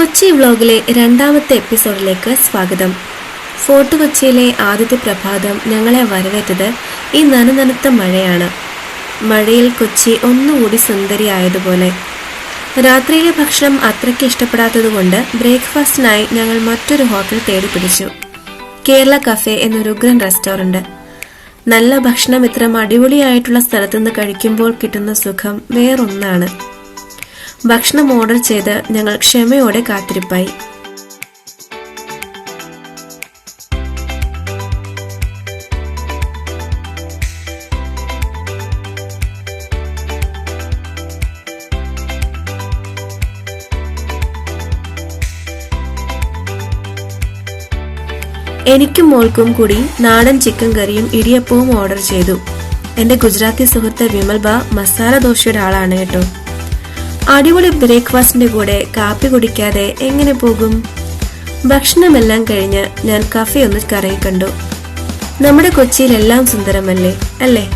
കൊച്ചി വ്ലോഗിലെ രണ്ടാമത്തെ എപ്പിസോഡിലേക്ക് സ്വാഗതം. ഫോർട്ട് കൊച്ചിയിലെ ആദ്യത്തെ പ്രഭാതം ഞങ്ങളെ വരവേറ്റത് ഈ നനുനനുത്ത മഴയാണ്. മഴയിൽ കൊച്ചി ഒന്നുകൂടി സുന്ദരിയായതുപോലെ. രാത്രിയിലെ ഭക്ഷണം അത്രയ്ക്ക് ഇഷ്ടപ്പെടാത്തതുകൊണ്ട് ബ്രേക്ക്ഫാസ്റ്റിനായി ഞങ്ങൾ മറ്റൊരു ഹോട്ടൽ തേടി പിടിച്ചു. കേരള കഫേ എന്നൊരു ഉഗ്രൻ റെസ്റ്റോറന്റ്. നല്ല ഭക്ഷണം ഇത്തരം അടിപൊളിയായിട്ടുള്ള സ്ഥലത്തുനിന്ന് കഴിക്കുമ്പോൾ കിട്ടുന്ന സുഖം വേറൊന്നാണ്. ഭക്ഷണം ഓർഡർ ചെയ്ത് ഞങ്ങൾ ക്ഷമയോടെ കാത്തിരിപ്പായി. എനിക്കും മോൾക്കും കൂടി നാടൻ ചിക്കൻ കറിയും ഇടിയപ്പവും ഓർഡർ ചെയ്തു. എന്റെ ഗുജറാത്തി സുഹൃത്ത് വിമൽബ മസാല ദോശയുടെ ആളാണ് കേട്ടോ. അടിപൊളി ബ്രേക്ക്ഫാസ്റ്റിന്റെ കൂടെ കാപ്പി കുടിക്കാതെ എങ്ങനെ പോകും? ഭക്ഷണമെല്ലാം കഴിഞ്ഞ് ഞാൻ കഫേ ഒന്ന് കറങ്ങി കണ്ടു. നമ്മുടെ കൊച്ചിയിലെല്ലാം സുന്ദരമല്ലേ അല്ലേ?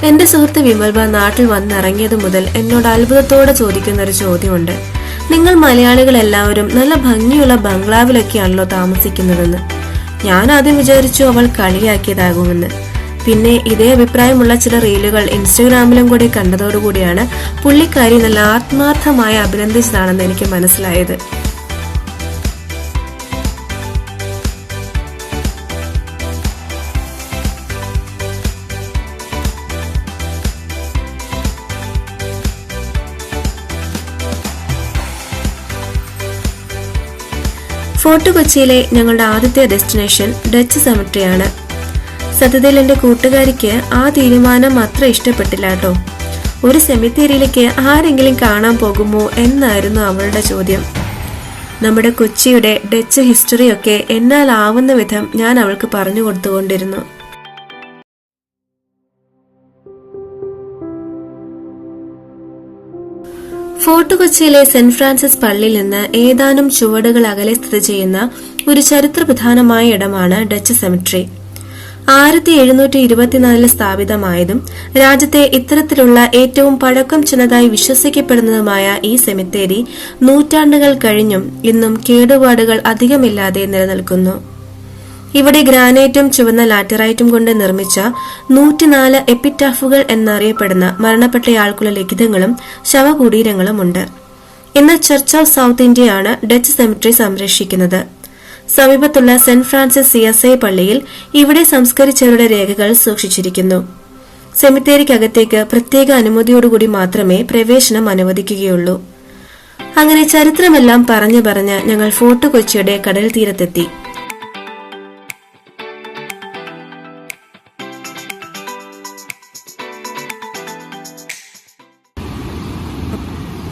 എന്റെ സുഹൃത്ത് വിമൽബ നാട്ടിൽ വന്നിറങ്ങിയതു മുതൽ എന്നോട് അത്ഭുതത്തോടെ ചോദിക്കുന്ന ഒരു ചോദ്യമുണ്ട്. നിങ്ങൾ മലയാളികൾ എല്ലാവരും നല്ല ഭംഗിയുള്ള ബംഗ്ലാവിലൊക്കെയാണല്ലോ താമസിക്കുന്നതെന്ന്. ഞാൻ ആദ്യം വിചാരിച്ചു അവൾ കളിയാക്കിയതാകുമെന്ന്. പിന്നെ ഇതേ അഭിപ്രായമുള്ള ചില റീലുകൾ ഇൻസ്റ്റഗ്രാമിലും കൂടി കണ്ടതോടുകൂടിയാണ് പുള്ളിക്കാരി നല്ല ആത്മാർത്ഥമായി അഭിനന്ദിച്ചതാണെന്ന് എനിക്ക് മനസ്സിലായത്. ഫോർട്ട് കൊച്ചിയിലെ ഞങ്ങളുടെ ആദ്യത്തെ ഡെസ്റ്റിനേഷൻ ഡച്ച് സെമിട്രിയാണ്. സത്യത്തിൽ എന്റെ കൂട്ടുകാരിക്ക് ആ തീരുമാനം അത്ര ഇഷ്ടപ്പെട്ടില്ല കേട്ടോ. ഒരു സെമിത്തേരിയിലേക്ക് ആരെങ്കിലും കാണാൻ പോകുമോ എന്നായിരുന്നു അവളുടെ ചോദ്യം. നമ്മുടെ കൊച്ചിയുടെ ഡച്ച് ഹിസ്റ്ററിയൊക്കെ എന്നാൽ ആവുന്ന വിധം ഞാൻ അവൾക്ക് പറഞ്ഞു കൊടുത്തുകൊണ്ടിരുന്നു. ഫോർട്ട് കൊച്ചിയിലെ സെന്റ് ഫ്രാൻസിസ് പള്ളിയിൽ നിന്ന് ഏതാനും ചുവടുകൾ അകലെ സ്ഥിതി ചെയ്യുന്ന ഒരു ചരിത്രപ്രധാനമായ ഇടമാണ് ഡച്ച് സെമിട്രി. 1724 സ്ഥാപിതമായതും രാജ്യത്തെ ഇത്തരത്തിലുള്ള ഏറ്റവും പഴക്കം ചെന്നതായി വിശ്വസിക്കപ്പെടുന്നതുമായ ഈ സെമിത്തേരി നൂറ്റാണ്ടുകൾ കഴിഞ്ഞും ഇന്നും കേടുപാടുകൾ അധികമില്ലാതെ നിലനിൽക്കുന്നു. ഇവിടെ ഗ്രാനൈറ്റും ചുവന്ന ലാറ്ററൈറ്റും കൊണ്ട് നിർമ്മിച്ച 104 എപ്പിറ്റാഫുകൾ എന്നറിയപ്പെടുന്ന മരണപ്പെട്ടയാൾക്കുള്ള ലിഖിതങ്ങളും ശവകുടീരങ്ങളുമുണ്ട്. ഇന്ന് ചർച്ച് ഓഫ് സൗത്ത് ഇന്ത്യയാണ് ഡച്ച് സെമിട്രി സംരക്ഷിക്കുന്നത്. സമീപത്തുള്ള സെന്റ് ഫ്രാൻസിസ് CSI പള്ളിയിൽ ഇവിടെ സംസ്കരിച്ചവരുടെ രേഖകൾ സൂക്ഷിച്ചിരിക്കുന്നു. സെമിത്തേരിക്കകത്തേക്ക് പ്രത്യേക അനുമതിയോടുകൂടി മാത്രമേ പ്രവേശനം അനുവദിക്കുകയുള്ളൂ. അങ്ങനെ ചരിത്രമെല്ലാം പറഞ്ഞു പറഞ്ഞ് ഞങ്ങൾ ഫോർട്ട് കൊച്ചിയുടെ കടൽ തീരത്തെത്തി.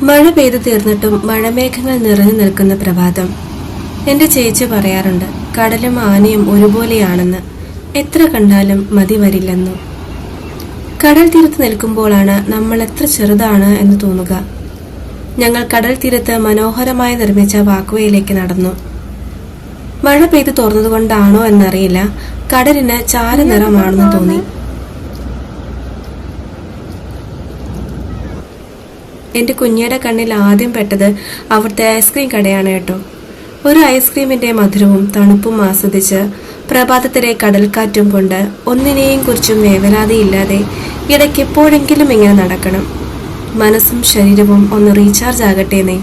മഴ പെയ്തു തീർന്നിട്ടും മഴമേഘങ്ങൾ നിറഞ്ഞു നിൽക്കുന്ന പ്രഭാതം. എന്റെ ചേച്ചി പറയാറുണ്ട്, കടലും ആനയും ഒരുപോലെയാണെന്ന്. എത്ര കണ്ടാലും മതി വരില്ലെന്നു. കടൽ തീരത്ത് നിൽക്കുമ്പോഴാണ് നമ്മൾ എത്ര ചെറുതാണ് എന്ന് തോന്നുക. ഞങ്ങൾ കടൽ തീരത്ത് മനോഹരമായി നിർമ്മിച്ച വാക്വേയിലേക്ക് നടന്നു. മഴ പെയ്തു തോർന്നതുകൊണ്ടാണോ എന്നറിയില്ല, കടലിന് ചാരനിറമാണെന്ന് തോന്നി. എന്റെ കുഞ്ഞിയുടെ കണ്ണിൽ ആദ്യം പെട്ടത് അവിടുത്തെ ഐസ്ക്രീം കടയാണ് കേട്ടോ. ഒരു ഐസ്ക്രീമിന്റെ മധുരവും തണുപ്പും ആസ്വദിച്ച് പ്രഭാതത്തിലെ കടൽക്കാറ്റും കൊണ്ട് ഒന്നിനെയും കുറിച്ചും വേവലാതിയില്ലാതെ ഇടയ്ക്ക് എപ്പോഴെങ്കിലും ഇങ്ങനെ നടക്കണം. മനസ്സും ശരീരവും ഒന്ന് റീചാർജ് ആകട്ടേന്നേ.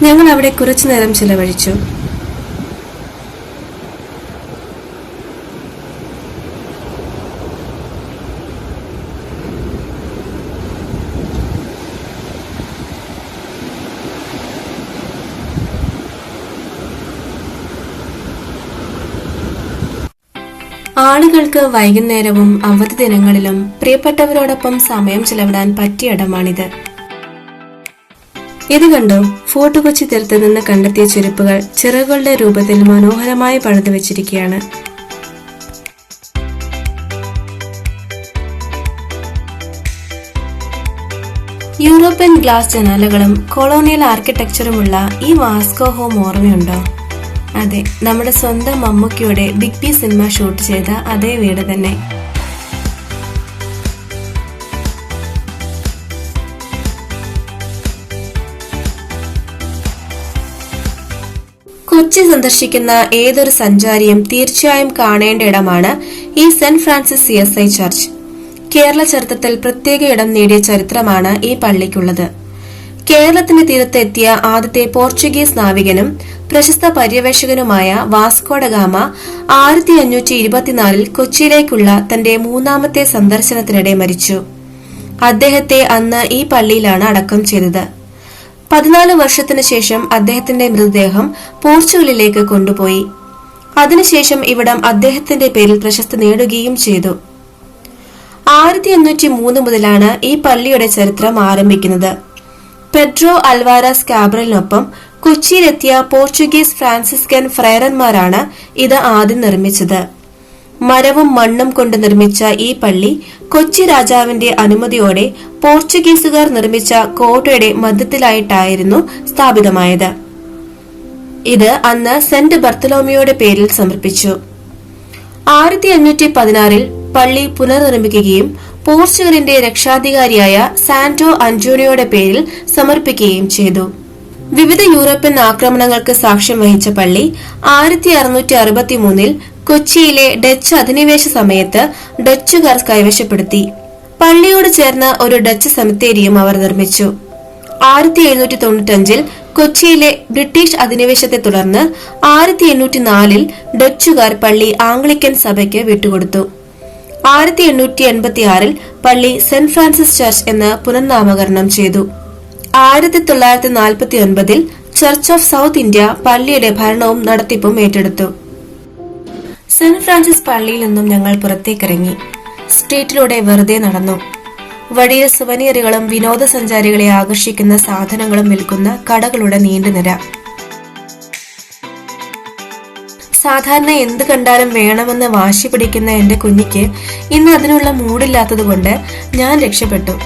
ഞങ്ങൾ അവിടെ കുറച്ചു നേരം ചിലവഴിച്ചു. ആളുകൾക്ക് വൈകുന്നേരവും അവധി ദിനങ്ങളിലും പ്രിയപ്പെട്ടവരോടൊപ്പം സമയം ചിലവിടാൻ പറ്റിയ ഇടമാണിത്. ഇത് കണ്ടോ, ഫോർട്ട് കൊച്ചി തീരത്ത് നിന്ന് കണ്ടെത്തിയ ചെരുപ്പുകൾ ചിറകുകളുടെ രൂപത്തിൽ മനോഹരമായി പണിതു വെച്ചിരിക്കുകയാണ്. യൂറോപ്യൻ ഗ്ലാസ് ജനാലകളും കൊളോണിയൽ ആർക്കിടെക്ചറുമുള്ള ഈ വാസ്കോ ഹോം ഓർമ്മയുണ്ടോ? അതെ, നമ്മുടെ സ്വന്തം മമ്മൂക്കിയുടെ ബിഗ് ബി സിനിമ ഷൂട്ട് ചെയ്ത അതേ വീട് തന്നെ. കൊച്ചി സന്ദർശിക്കുന്ന ഏതൊരു സഞ്ചാരിയും തീർച്ചയായും കാണേണ്ട ഇടമാണ് ഈ saint Francis CSI church. Kerala ചരിത്രത്തിൽ പ്രത്യേക ഇടം നേടിയ ചരിത്രമാണ് ഈ പള്ളിക്കുള്ളത്. കേരളത്തിന്റെ തീരത്ത് എത്തിയ ആദ്യത്തെ പോർച്ചുഗീസ് നാവികനും പ്രശസ്ത പര്യവേഷകനുമായ വാസ്കോഡ ഗാമ 1524 കൊച്ചിയിലേക്കുള്ള തന്റെ 3ാമത്തെ സന്ദർശനത്തിനിടെ മരിച്ചു. അദ്ദേഹത്തെ അന്ന് ഈ പള്ളിയിലാണ് അടക്കം ചെയ്തത്. 14 വർഷത്തിനു ശേഷം അദ്ദേഹത്തിന്റെ മൃതദേഹം പോർച്ചുഗലിലേക്ക് കൊണ്ടുപോയി. അതിനുശേഷം ഇവിടം അദ്ദേഹത്തിന്റെ പേരിൽ പ്രശസ്തി നേടുകയും ചെയ്തു. 1803 മുതലാണ് ഈ പള്ളിയുടെ ചരിത്രം ആരംഭിക്കുന്നത്. പെഡ്രോ അൽവാരസ് കാബ്രലിനൊപ്പം കൊച്ചിയിലെത്തിയ പോർച്ചുഗീസ് ഫ്രാൻസിസ്കൻ ഫ്രയറന്മാരാണ് ഇത് ആദ്യം നിർമ്മിച്ചത്. മരവും മണ്ണും കൊണ്ട് നിർമ്മിച്ച ഈ പള്ളി കൊച്ചി രാജാവിന്റെ അനുമതിയോടെ പോർച്ചുഗീസുകാർ നിർമ്മിച്ച കോട്ടയുടെ മധ്യത്തിലായിട്ടായിരുന്നു സ്ഥാപിതമായത്. ഇത് അന്ന് സെന്റ് ബർത്തലോമിയോയുടെ പേരിൽ സമർപ്പിച്ചു. 1516 പള്ളി പുനർനിർമ്മിക്കുകയും പോർച്ചുഗലിന്റെ രക്ഷാധികാരിയായ സാന്റോ അന്റോണിയോയുടെ പേരിൽ സമർപ്പിക്കുകയും ചെയ്തു. വിവിധ യൂറോപ്യൻ ആക്രമണങ്ങൾക്ക് സാക്ഷ്യം വഹിച്ച പള്ളി 1663 കൊച്ചിയിലെ ഡച്ച് അധിനിവേശ സമയത്ത് ഡച്ചുകാർ കൈവശപ്പെടുത്തി. പള്ളിയോട് ചേർന്ന് ഒരു ഡച്ച് സെമിത്തേരിയും അവർ നിർമ്മിച്ചു. 1795 കൊച്ചിയിലെ ബ്രിട്ടീഷ് അധിനിവേശത്തെ തുടർന്ന് 1804 ഡച്ചുകാർ പള്ളി ആംഗ്ലിക്കൻ സഭയ്ക്ക് വിട്ടുകൊടുത്തു. 1886 പള്ളി സെന്റ് ഫ്രാൻസിസ് ചർച്ച് എന്ന് പുനർനാമകരണം ചെയ്തു. 1949 ചർച്ച് ഓഫ് സൗത്ത് ഇന്ത്യ പള്ളിയുടെ ഭരണവും നടത്തിപ്പും ഏറ്റെടുത്തു. സെന്റ് ഫ്രാൻസിസ് പള്ളിയിൽ നിന്നും ഞങ്ങൾ പുറത്തേക്കിറങ്ങി. സ്ട്രീറ്റിലൂടെ വെറുതെ നടന്നു. വഴിയിൽ സുവനീറുകളും വിനോദസഞ്ചാരികളെ ആകർഷിക്കുന്ന സാധനങ്ങളും വിൽക്കുന്ന കടകളുടെ നീണ്ടുനിര. സാധാരണ എന്ത് കണ്ടാലും വേണമെന്ന് വാശി പിടിക്കുന്ന എന്റെ കുഞ്ഞിക്ക് ഇന്ന് അതിനുള്ള മൂഡില്ലാത്തതുകൊണ്ട് ഞാൻ രക്ഷപ്പെട്ടു.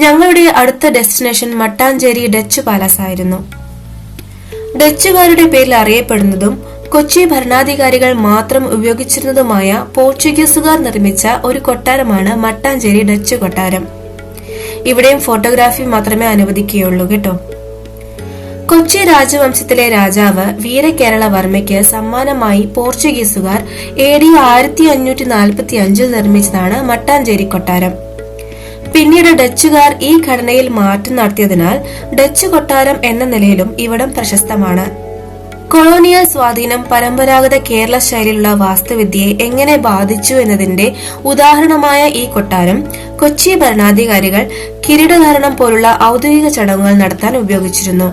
ഞങ്ങളുടെ അടുത്ത ഡെസ്റ്റിനേഷൻ മട്ടാഞ്ചേരി ഡച്ച് പാലസ് ആയിരുന്നു. ഡച്ചുകാരുടെ പേരിൽ അറിയപ്പെടുന്നതും കൊച്ചി ഭരണാധികാരികൾ മാത്രം ഉപയോഗിച്ചിരുന്നതുമായ പോർച്ചുഗീസുകാർ നിർമ്മിച്ച ഒരു കൊട്ടാരമാണ് മട്ടാഞ്ചേരി ഡച്ച് കൊട്ടാരം. ഇവിടെയും ഫോട്ടോഗ്രാഫി മാത്രമേ അനുവദിക്കുകയുള്ളൂ കേട്ടോ. കൊച്ചി രാജവംശത്തിലെ രാജാവ് വീരകേരളവർമ്മയ്ക്ക് സമ്മാനമായി പോർച്ചുഗീസുകാർ AD 1545 നിർമ്മിച്ചതാണ് മട്ടാഞ്ചേരി കൊട്ടാരം. പിന്നീട് ഡച്ചുകാർ ഈ ഘടനയിൽ മാറ്റം നടത്തിയതിനാൽ ഡച്ച് കൊട്ടാരം എന്ന നിലയിലും ഇവിടം പ്രശസ്തമാണ്. കൊളോണിയൽ സ്വാധീനം പരമ്പരാഗത കേരള ശൈലിയിലുള്ള വാസ്തുവിദ്യയെ എങ്ങനെ ബാധിച്ചു എന്നതിന്റെ ഉദാഹരണമായ ഈ കൊട്ടാരം കൊച്ചി ഭരണാധികാരികൾ കിരീടധാരണം പോലുള്ള ഔദ്യോഗിക ചടങ്ങുകൾ നടത്താൻ ഉപയോഗിച്ചിരുന്നു.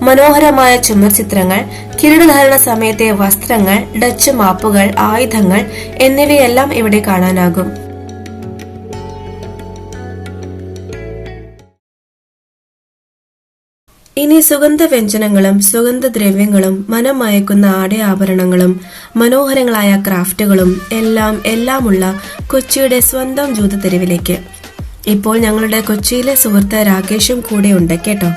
മനോഹരമായ ചുമർ ചിത്രങ്ങൾ, കിരീടധാരണ സമയത്തെ വസ്ത്രങ്ങൾ, ഡച്ച് മാപ്പുകൾ, ആയുധങ്ങൾ എന്നിവയെല്ലാം ഇവിടെ കാണാനാകും. ഇനി സുഗന്ധവ്യഞ്ജനങ്ങളും സുഗന്ധദ്രവ്യങ്ങളും മനം മയക്കുന്ന ആഭരണങ്ങളും മനോഹരങ്ങളായ ക്രാഫ്റ്റുകളും എല്ലാമുള്ള കൊച്ചിയുടെ സ്വന്തം ജൂതത്തെരുവിലേക്ക്. ഇപ്പോൾ ഞങ്ങളുടെ കൊച്ചിയിലെ സുഹൃത്ത് രാകേഷും കൂടെ ഉണ്ട് കേട്ടോ.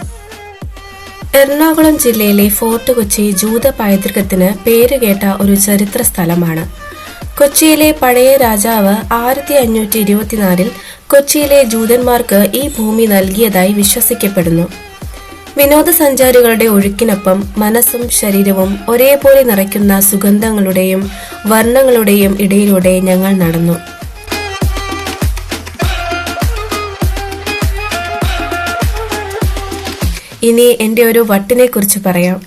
എറണാകുളം ജില്ലയിലെ ഫോർട്ട് കൊച്ചി ജൂത പൈതൃകത്തിന് പേരുകേട്ട ഒരു ചരിത്ര സ്ഥലമാണ്. കൊച്ചിയിലെ പഴയ രാജാവ് 1524 കൊച്ചിയിലെ ജൂതന്മാർക്ക് ഈ ഭൂമി നൽകിയതായി വിശ്വസിക്കപ്പെടുന്നു. വിനോദസഞ്ചാരികളുടെ ഒഴുക്കിനൊപ്പം മനസ്സും ശരീരവും ഒരേപോലെ നിറയ്ക്കുന്ന സുഗന്ധങ്ങളുടെയും വർണ്ണങ്ങളുടെയും ഇടയിലൂടെ ഞങ്ങൾ നടന്നു. ഇനി എന്റെ ഒരു വട്ടിനെ കുറിച്ച് പറയാം.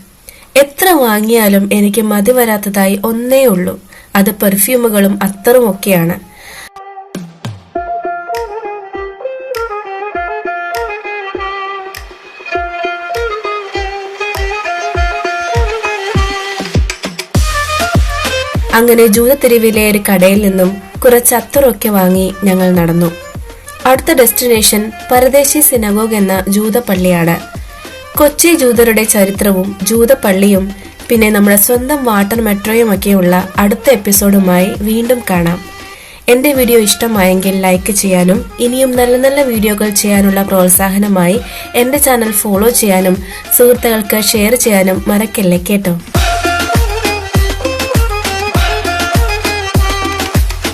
എത്ര വാങ്ങിയാലും എനിക്ക് മതി വരാത്തതായി ഒന്നേ ഉള്ളൂ, അത് പെർഫ്യൂമുകളും അത്തറുമൊക്കെയാണ്. അങ്ങനെ ജൂതത്തെരുവിലെ ഒരു കടയിൽ നിന്നും കുറച്ച് അത്തറൊക്കെ വാങ്ങി ഞങ്ങൾ നടന്നു. അടുത്ത ഡെസ്റ്റിനേഷൻ പരദേശി സിനഗോഗ് എന്ന ജൂതപ്പള്ളിയാണ്. കൊച്ചി ജൂതരുടെ ചരിത്രവും ജൂതപ്പള്ളിയും പിന്നെ നമ്മുടെ സ്വന്തം വാട്ടർ മെട്രോയും ഒക്കെയുള്ള അടുത്ത എപ്പിസോഡുമായി വീണ്ടും കാണാം. എന്റെ വീഡിയോ ഇഷ്ടമായെങ്കിൽ ലൈക്ക് ചെയ്യാനും ഇനിയും നല്ല നല്ല വീഡിയോകൾ ചെയ്യാനുള്ള പ്രോത്സാഹനമായി എന്റെ ചാനൽ ഫോളോ ചെയ്യാനും സുഹൃത്തുക്കൾക്ക് ഷെയർ ചെയ്യാനും മറക്കല്ലേ കേട്ടോ.